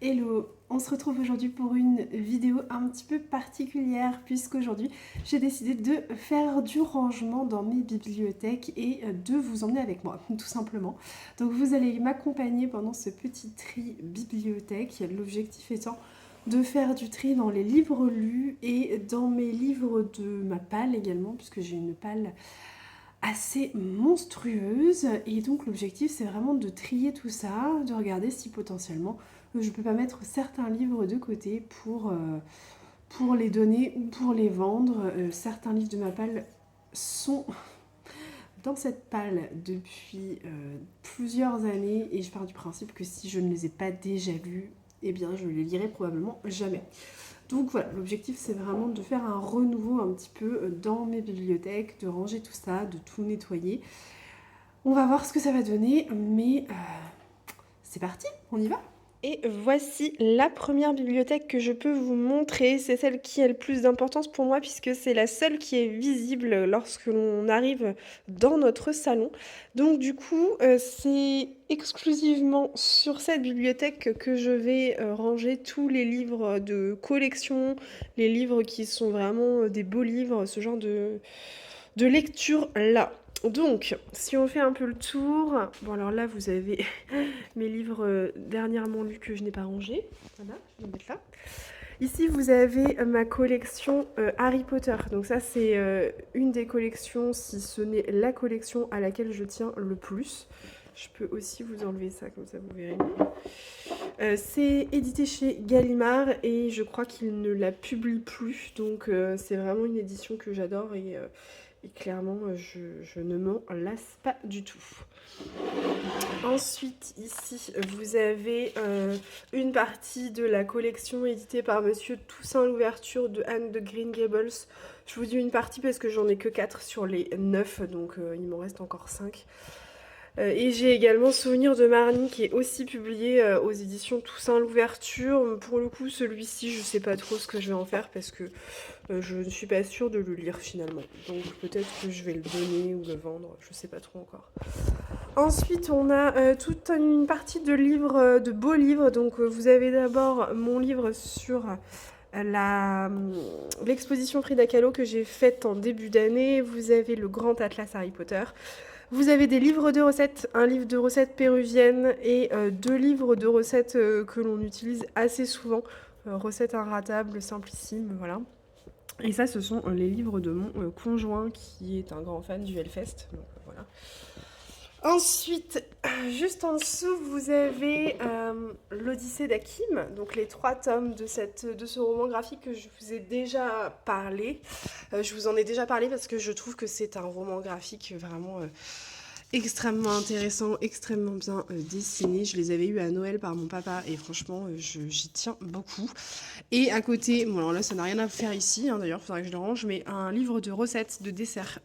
Hello, on se retrouve aujourd'hui pour une vidéo un petit peu particulière puisqu'aujourd'hui j'ai décidé de faire du rangement dans mes bibliothèques et de vous emmener avec moi tout simplement. Donc vous allez m'accompagner pendant ce petit tri bibliothèque, l'objectif étant de faire du tri dans les livres lus et dans mes livres de ma palle également puisque j'ai une palle assez monstrueuse et donc l'objectif c'est vraiment de trier tout ça, de regarder si potentiellement je peux pas mettre certains livres de côté pour les donner ou pour les vendre. Certains livres de ma palle sont dans cette palle depuis plusieurs années et je pars du principe que si je ne les ai pas déjà lus, eh bien je les lirai probablement jamais. Donc voilà, l'objectif c'est vraiment de faire un renouveau un petit peu dans mes bibliothèques, de ranger tout ça, de tout nettoyer. On va voir ce que ça va donner, mais c'est parti, on y va. Et voici la première bibliothèque que je peux vous montrer. C'est celle qui a le plus d'importance pour moi puisque c'est la seule qui est visible lorsque l'on arrive dans notre salon. Donc du coup, c'est exclusivement sur cette bibliothèque que je vais ranger tous les livres de collection, les livres qui sont vraiment des beaux livres, ce genre de lecture là. Donc, si on fait un peu le tour, bon alors là vous avez mes livres dernièrement lus que je n'ai pas rangés, voilà, je vais les mettre là. Ici vous avez ma collection Harry Potter, donc ça c'est une des collections, si ce n'est la collection à laquelle je tiens le plus. Je peux aussi vous enlever ça, comme ça vous verrez. C'est édité chez Gallimard et je crois qu'il ne la publie plus, donc c'est vraiment une édition que j'adore et clairement je ne m'en lasse pas du tout. Ensuite ici vous avez une partie de la collection éditée par Monsieur Toussaint Louverture de Anne de Green Gables. Je vous dis une partie parce que j'en ai que 4 sur les 9, donc il m'en reste encore 5. Et j'ai également Souvenir de Marnie qui est aussi publié aux éditions Toussaint Louverture. Pour le coup, celui-ci, je sais pas trop ce que je vais en faire parce que je ne suis pas sûre de le lire finalement. Donc peut-être que je vais le donner ou le vendre, je sais pas trop encore. Ensuite, on a toute une partie de livres, de beaux livres. Donc vous avez d'abord mon livre sur l'exposition Frida Kahlo que j'ai faite en début d'année. Vous avez le Grand Atlas Harry Potter. Vous avez des livres de recettes, un livre de recettes péruviennes et 2 livres de recettes que l'on utilise assez souvent. Recettes inratables, simplissimes, voilà. Et ça, ce sont les livres de mon conjoint qui est un grand fan du Hellfest. Donc voilà. Ensuite, juste en dessous, vous avez l'Odyssée d'Hakim, donc les 3 tomes de ce roman graphique que je vous ai déjà parlé. Je vous en ai déjà parlé parce que je trouve que c'est un roman graphique vraiment extrêmement intéressant, extrêmement bien dessiné. Je les avais eus à Noël par mon papa et franchement, j'y tiens beaucoup. Et à côté, bon alors là ça n'a rien à faire ici, hein, d'ailleurs il faudrait que je le range, mais un livre de recettes de dessert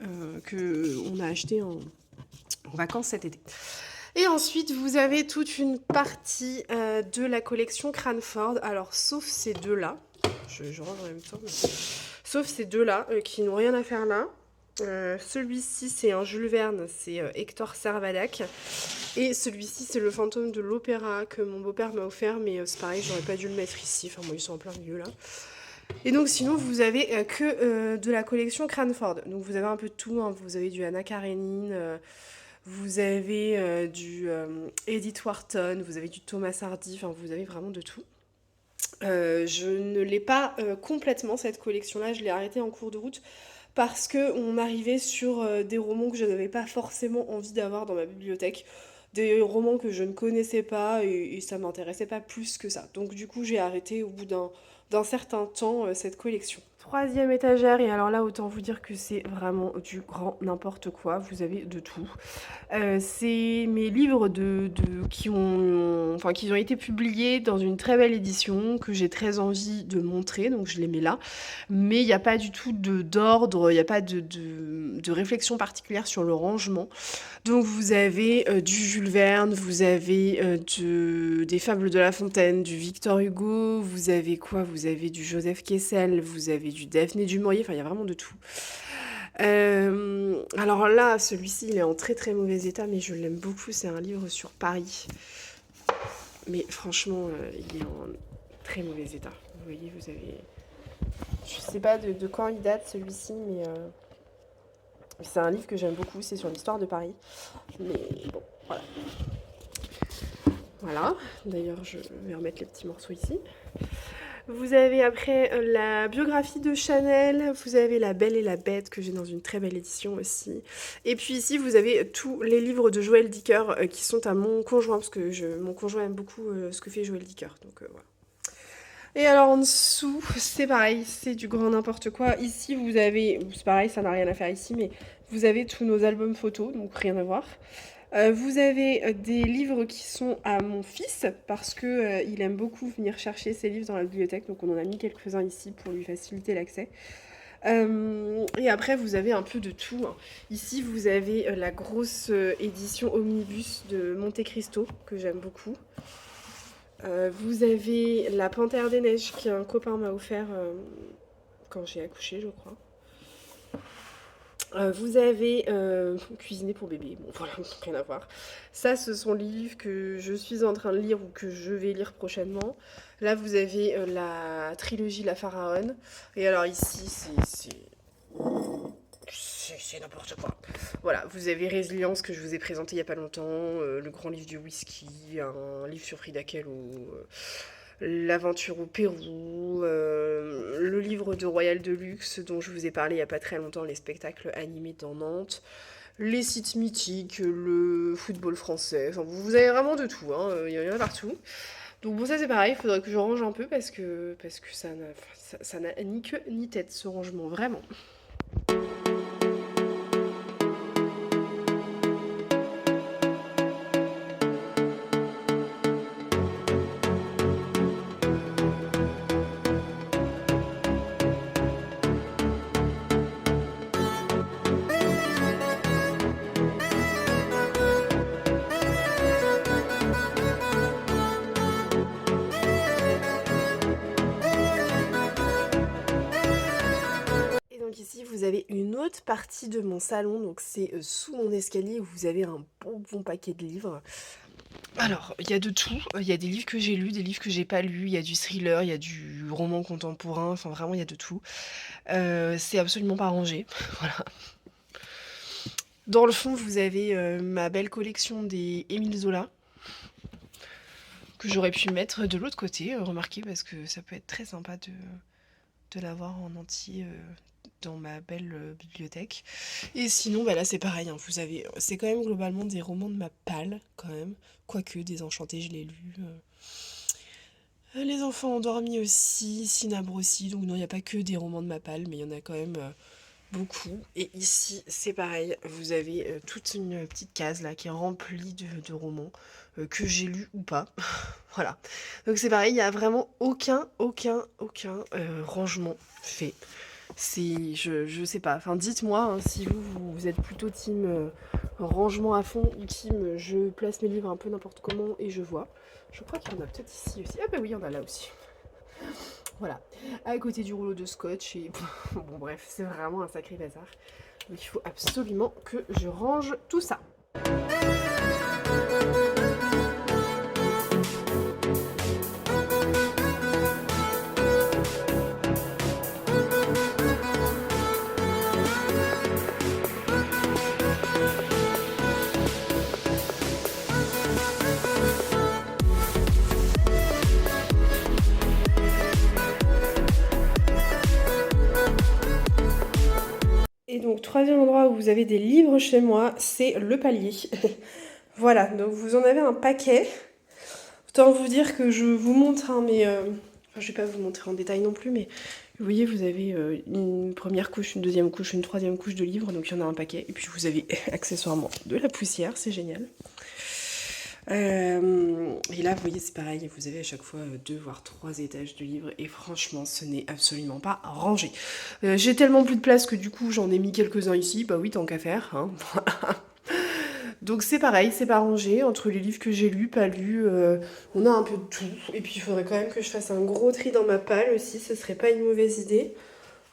qu'on a acheté en vacances cet été. Et ensuite, vous avez toute une partie de la collection Cranford. Alors, sauf ces deux-là, je range en même temps, mais... sauf ces deux-là qui n'ont rien à faire là. Celui-ci, c'est un Jules Verne, c'est Hector Servadac. Et celui-ci, c'est le fantôme de l'opéra que mon beau-père m'a offert, mais c'est pareil, j'aurais pas dû le mettre ici. Enfin, moi, ils sont en plein milieu là. Et donc, sinon, vous avez que de la collection Cranford. Donc, vous avez un peu de tout. Hein. Vous avez du Anna Karenine. Vous avez du Edith Wharton, vous avez du Thomas Hardy, enfin vous avez vraiment de tout. Je ne l'ai pas complètement cette collection-là, je l'ai arrêtée en cours de route parce qu'on arrivait sur des romans que je n'avais pas forcément envie d'avoir dans ma bibliothèque, des romans que je ne connaissais pas et ça m'intéressait pas plus que ça. Donc du coup j'ai arrêté au bout d'un certain temps cette collection. Troisième étagère, et alors là autant vous dire que c'est vraiment du grand n'importe quoi, vous avez de tout. C'est mes livres qui ont été publiés dans une très belle édition que j'ai très envie de montrer, donc je les mets là. Mais il n'y a pas du tout d'ordre, il n'y a pas de réflexion particulière sur le rangement. Donc vous avez du Jules Verne, vous avez des Fables de La Fontaine, du Victor Hugo, vous avez quoi? Vous avez du Joseph Kessel, vous avez du Daphné du Maurier, enfin il y a vraiment de tout. Alors là, celui-ci, il est en très très mauvais état, mais je l'aime beaucoup. C'est un livre sur Paris. mais franchement, il est en très mauvais état. Vous voyez, vous avez... Je sais pas de quand il date celui-ci, mais c'est un livre que j'aime beaucoup, c'est sur l'histoire de Paris. Mais bon, voilà. Voilà, d'ailleurs je vais remettre les petits morceaux ici. Vous avez après la biographie de Chanel, vous avez La Belle et la Bête que j'ai dans une très belle édition aussi. Et puis ici vous avez tous les livres de Joël Dicker qui sont à mon conjoint, parce que mon conjoint aime beaucoup ce que fait Joël Dicker. Donc voilà. Et alors en dessous, c'est pareil, c'est du grand n'importe quoi. Ici vous avez, c'est pareil, ça n'a rien à faire ici, mais vous avez tous nos albums photos, donc rien à voir. Vous avez des livres qui sont à mon fils, parce que il aime beaucoup venir chercher ses livres dans la bibliothèque, donc on en a mis quelques-uns ici pour lui faciliter l'accès. Et après, vous avez un peu de tout, hein. Ici, vous avez la grosse édition omnibus de Monte Cristo, que j'aime beaucoup. Vous avez La Panthère des Neiges, qu'un copain m'a offert quand j'ai accouché, je crois. Vous avez Cuisiner pour bébé, bon voilà, rien à voir. Ça, ce sont les livres que je suis en train de lire ou que je vais lire prochainement. Là, vous avez la trilogie La Pharaon. Et alors ici, c'est n'importe quoi. Voilà, vous avez Résilience que je vous ai présenté il n'y a pas longtemps, le grand livre du whisky, un livre sur Frida Kahlo, l'aventure au Pérou, le livre de Royal Deluxe dont je vous ai parlé il n'y a pas très longtemps, les spectacles animés dans Nantes, les sites mythiques, le football français, enfin vous avez vraiment de tout, hein, il y en a partout. Donc bon ça c'est pareil, il faudrait que je range un peu parce que ça n'a ni queue ni tête ce rangement, vraiment. Donc ici vous avez une autre partie de mon salon, donc c'est sous mon escalier où vous avez un bon paquet de livres. Alors, il y a de tout, il y a des livres que j'ai lus, des livres que j'ai pas lus, il y a du thriller, il y a du roman contemporain, enfin vraiment il y a de tout. C'est absolument pas rangé, voilà. Dans le fond vous avez ma belle collection des Émile Zola, que j'aurais pu mettre de l'autre côté, remarquez, parce que ça peut être très sympa de l'avoir en entier dans ma belle bibliothèque. Et sinon, bah là c'est pareil, hein, vous avez, c'est quand même globalement des romans de ma palle, quand même. Quoique, Désenchanté, je l'ai lu. Les enfants endormis aussi, Cinabre aussi, donc non, il n'y a pas que des romans de ma palle, mais il y en a quand même beaucoup. Et ici, c'est pareil, vous avez toute une petite case là qui est remplie de romans que j'ai lus ou pas. Voilà. Donc c'est pareil, il n'y a vraiment aucun rangement fait. Je sais pas, enfin dites-moi hein, si vous êtes plutôt team rangement à fond ou team je place mes livres un peu n'importe comment et je vois. Je crois qu'il y en a peut-être ici aussi. Ah bah oui, il y en a là aussi. Voilà, à côté du rouleau de scotch et bon bref, c'est vraiment un sacré bazar. Donc il faut absolument que je range tout ça. Et donc, troisième endroit où vous avez des livres chez moi, c'est le palier. Voilà, donc vous en avez un paquet. Autant vous dire que je vous montre, hein, mais... Enfin, je vais pas vous montrer en détail non plus, mais vous voyez, vous avez une première couche, une deuxième couche, une troisième couche de livres, donc il y en a un paquet. Et puis vous avez accessoirement de la poussière, c'est génial. Et là, vous voyez, c'est pareil, vous avez à chaque fois 2 voire 3 étages de livres et franchement, ce n'est absolument pas rangé. J'ai tellement plus de place que du coup, j'en ai mis quelques-uns ici, bah oui, tant qu'à faire, hein. Donc c'est pareil, c'est pas rangé, entre les livres que j'ai lus, pas lus, on a un peu de tout. Et puis il faudrait quand même que je fasse un gros tri dans ma palle aussi, ce serait pas une mauvaise idée.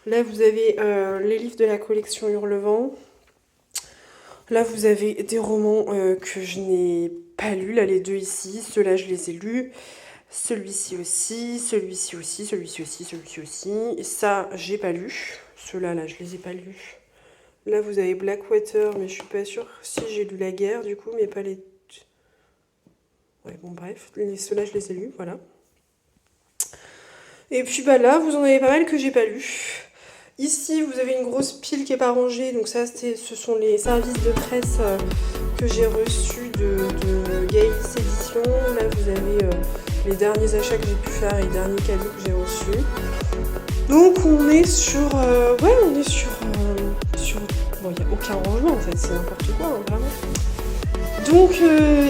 Là, vous avez les livres de la collection Hurlevent. Là, vous avez des romans que je n'ai pas lus, là les deux ici, ceux-là je les ai lus, celui-ci aussi, celui-ci aussi, celui-ci aussi, celui-ci aussi, et ça j'ai pas lu, ceux-là là je les ai pas lus. Là vous avez Blackwater, mais je suis pas sûre si j'ai lu La Guerre du coup, mais pas les... Ouais bon bref, ceux-là je les ai lus, voilà. Et puis bah là vous en avez pas mal que j'ai pas lu. Ici, vous avez une grosse pile qui n'est pas rangée, donc ça, ce sont les services de presse que j'ai reçus de Gaëlis Éditions. Là, vous avez les derniers achats que j'ai pu faire et les derniers cadeaux que j'ai reçus. Donc, on est sur... ouais, on est sur... bon, il n'y a aucun rangement, en fait, c'est n'importe quoi, hein, vraiment. Donc,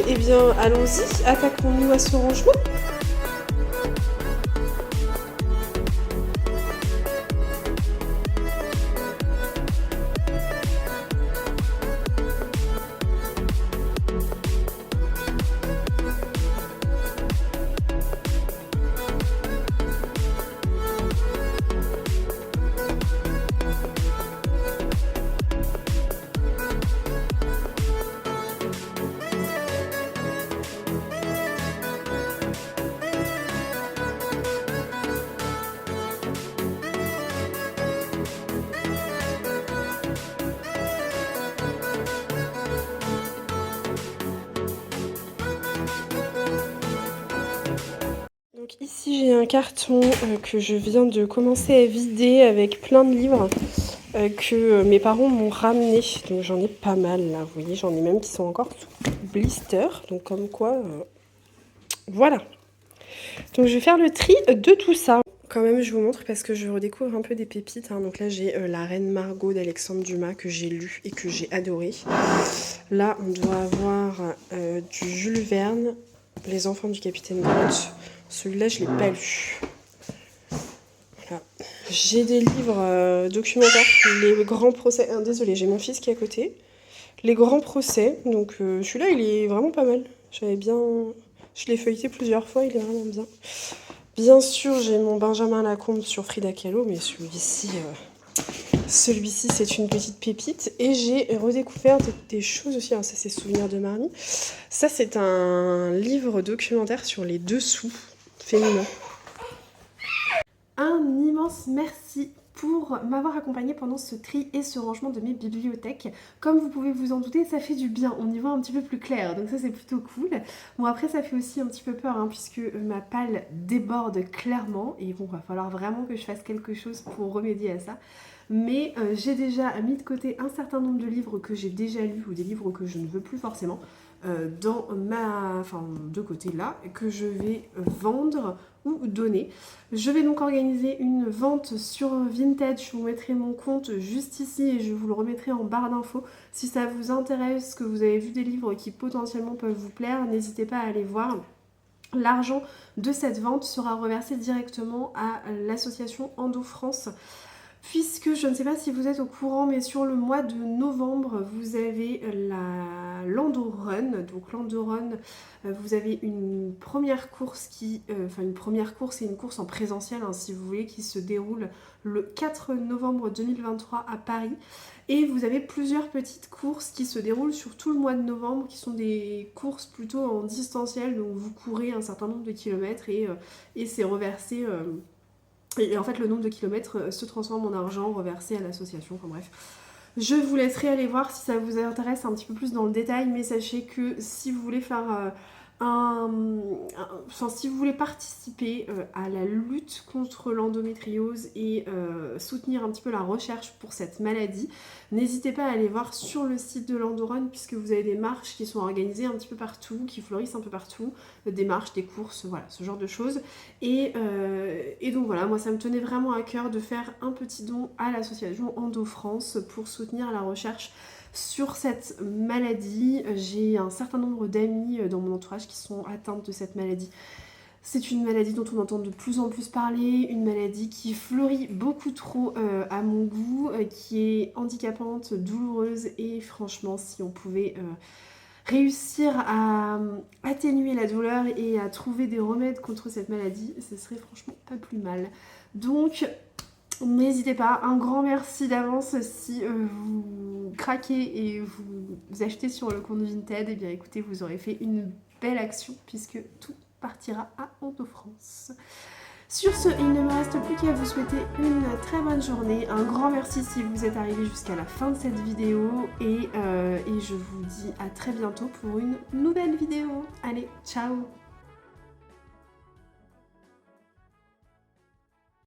eh bien, allons-y, attaquons-nous à ce rangement. Donc ici j'ai un carton que je viens de commencer à vider avec plein de livres que mes parents m'ont ramené. Donc j'en ai pas mal là, vous voyez, j'en ai même qui sont encore sous blister. Donc comme quoi, voilà. Donc je vais faire le tri de tout ça. Quand même je vous montre parce que je redécouvre un peu des pépites. Hein. Donc là j'ai La Reine Margot d'Alexandre Dumas que j'ai lu et que j'ai adoré. Là on doit avoir du Jules Verne, Les Enfants du Capitaine Grant. Celui-là, je ne l'ai pas lu. Voilà. J'ai des livres documentaires. Les grands procès... désolée, j'ai mon fils qui est à côté. Les grands procès. Donc celui-là, il est vraiment pas mal. J'avais bien... Je l'ai feuilleté plusieurs fois, il est vraiment bien. Bien sûr, j'ai mon Benjamin Lacombe sur Frida Kahlo, mais celui-ci... Celui-ci, c'est une petite pépite. Et j'ai redécouvert des choses aussi. Alors, ça, c'est Souvenirs de Marnie. Ça, c'est un livre documentaire sur les dessous féminins. Un immense merci pour m'avoir accompagnée pendant ce tri et ce rangement de mes bibliothèques. Comme vous pouvez vous en douter, ça fait du bien, on y voit un petit peu plus clair, donc ça c'est plutôt cool. Bon après ça fait aussi un petit peu peur, hein, puisque ma palle déborde clairement, et bon va falloir vraiment que je fasse quelque chose pour remédier à ça. Mais j'ai déjà mis de côté un certain nombre de livres que j'ai déjà lus, ou des livres que je ne veux plus forcément, de côté là, que je vais vendre ou donner. Je vais donc organiser une vente sur Vinted, je vous mettrai mon compte juste ici et je vous le remettrai en barre d'infos. Si ça vous intéresse, que vous avez vu des livres qui potentiellement peuvent vous plaire, n'hésitez pas à aller voir. L'argent de cette vente sera reversé directement à l'association Endo France. Puisque je ne sais pas si vous êtes au courant, mais sur le mois de novembre, vous avez la Lando Run. Donc Lando Run, vous avez une première course une première course et une course en présentiel, hein, si vous voulez, qui se déroule le 4 novembre 2023 à Paris. Et vous avez plusieurs petites courses qui se déroulent sur tout le mois de novembre, qui sont des courses plutôt en distanciel, donc vous courez un certain nombre de kilomètres et c'est reversé... Et en fait, le nombre de kilomètres se transforme en argent reversé à l'association. Enfin bref, je vous laisserai aller voir si ça vous intéresse un petit peu plus dans le détail. Mais sachez que si vous voulez faire si vous voulez participer à la lutte contre l'endométriose et soutenir un petit peu la recherche pour cette maladie, n'hésitez pas à aller voir sur le site de l'Endorun, puisque vous avez des marches qui sont organisées un petit peu partout, qui fleurissent un peu partout, des marches, des courses, voilà, ce genre de choses. Et donc voilà, moi ça me tenait vraiment à cœur de faire un petit don à l'association Endo France pour soutenir la recherche sur cette maladie. J'ai un certain nombre d'amis dans mon entourage qui sont atteintes de cette maladie. C'est une maladie dont on entend de plus en plus parler, une maladie qui fleurit beaucoup trop à mon goût, qui est handicapante, douloureuse, et franchement si on pouvait réussir à atténuer la douleur et à trouver des remèdes contre cette maladie, ce serait franchement pas plus mal. Donc N'hésitez pas, un grand merci d'avance si vous craquez et vous achetez sur le compte Vinted, et bien écoutez, vous aurez fait une belle action puisque tout partira à Honte-France. Sur ce, il ne me reste plus qu'à vous souhaiter une très bonne journée. Un grand merci si vous êtes arrivé jusqu'à la fin de cette vidéo et je vous dis à très bientôt pour une nouvelle vidéo. Allez, ciao!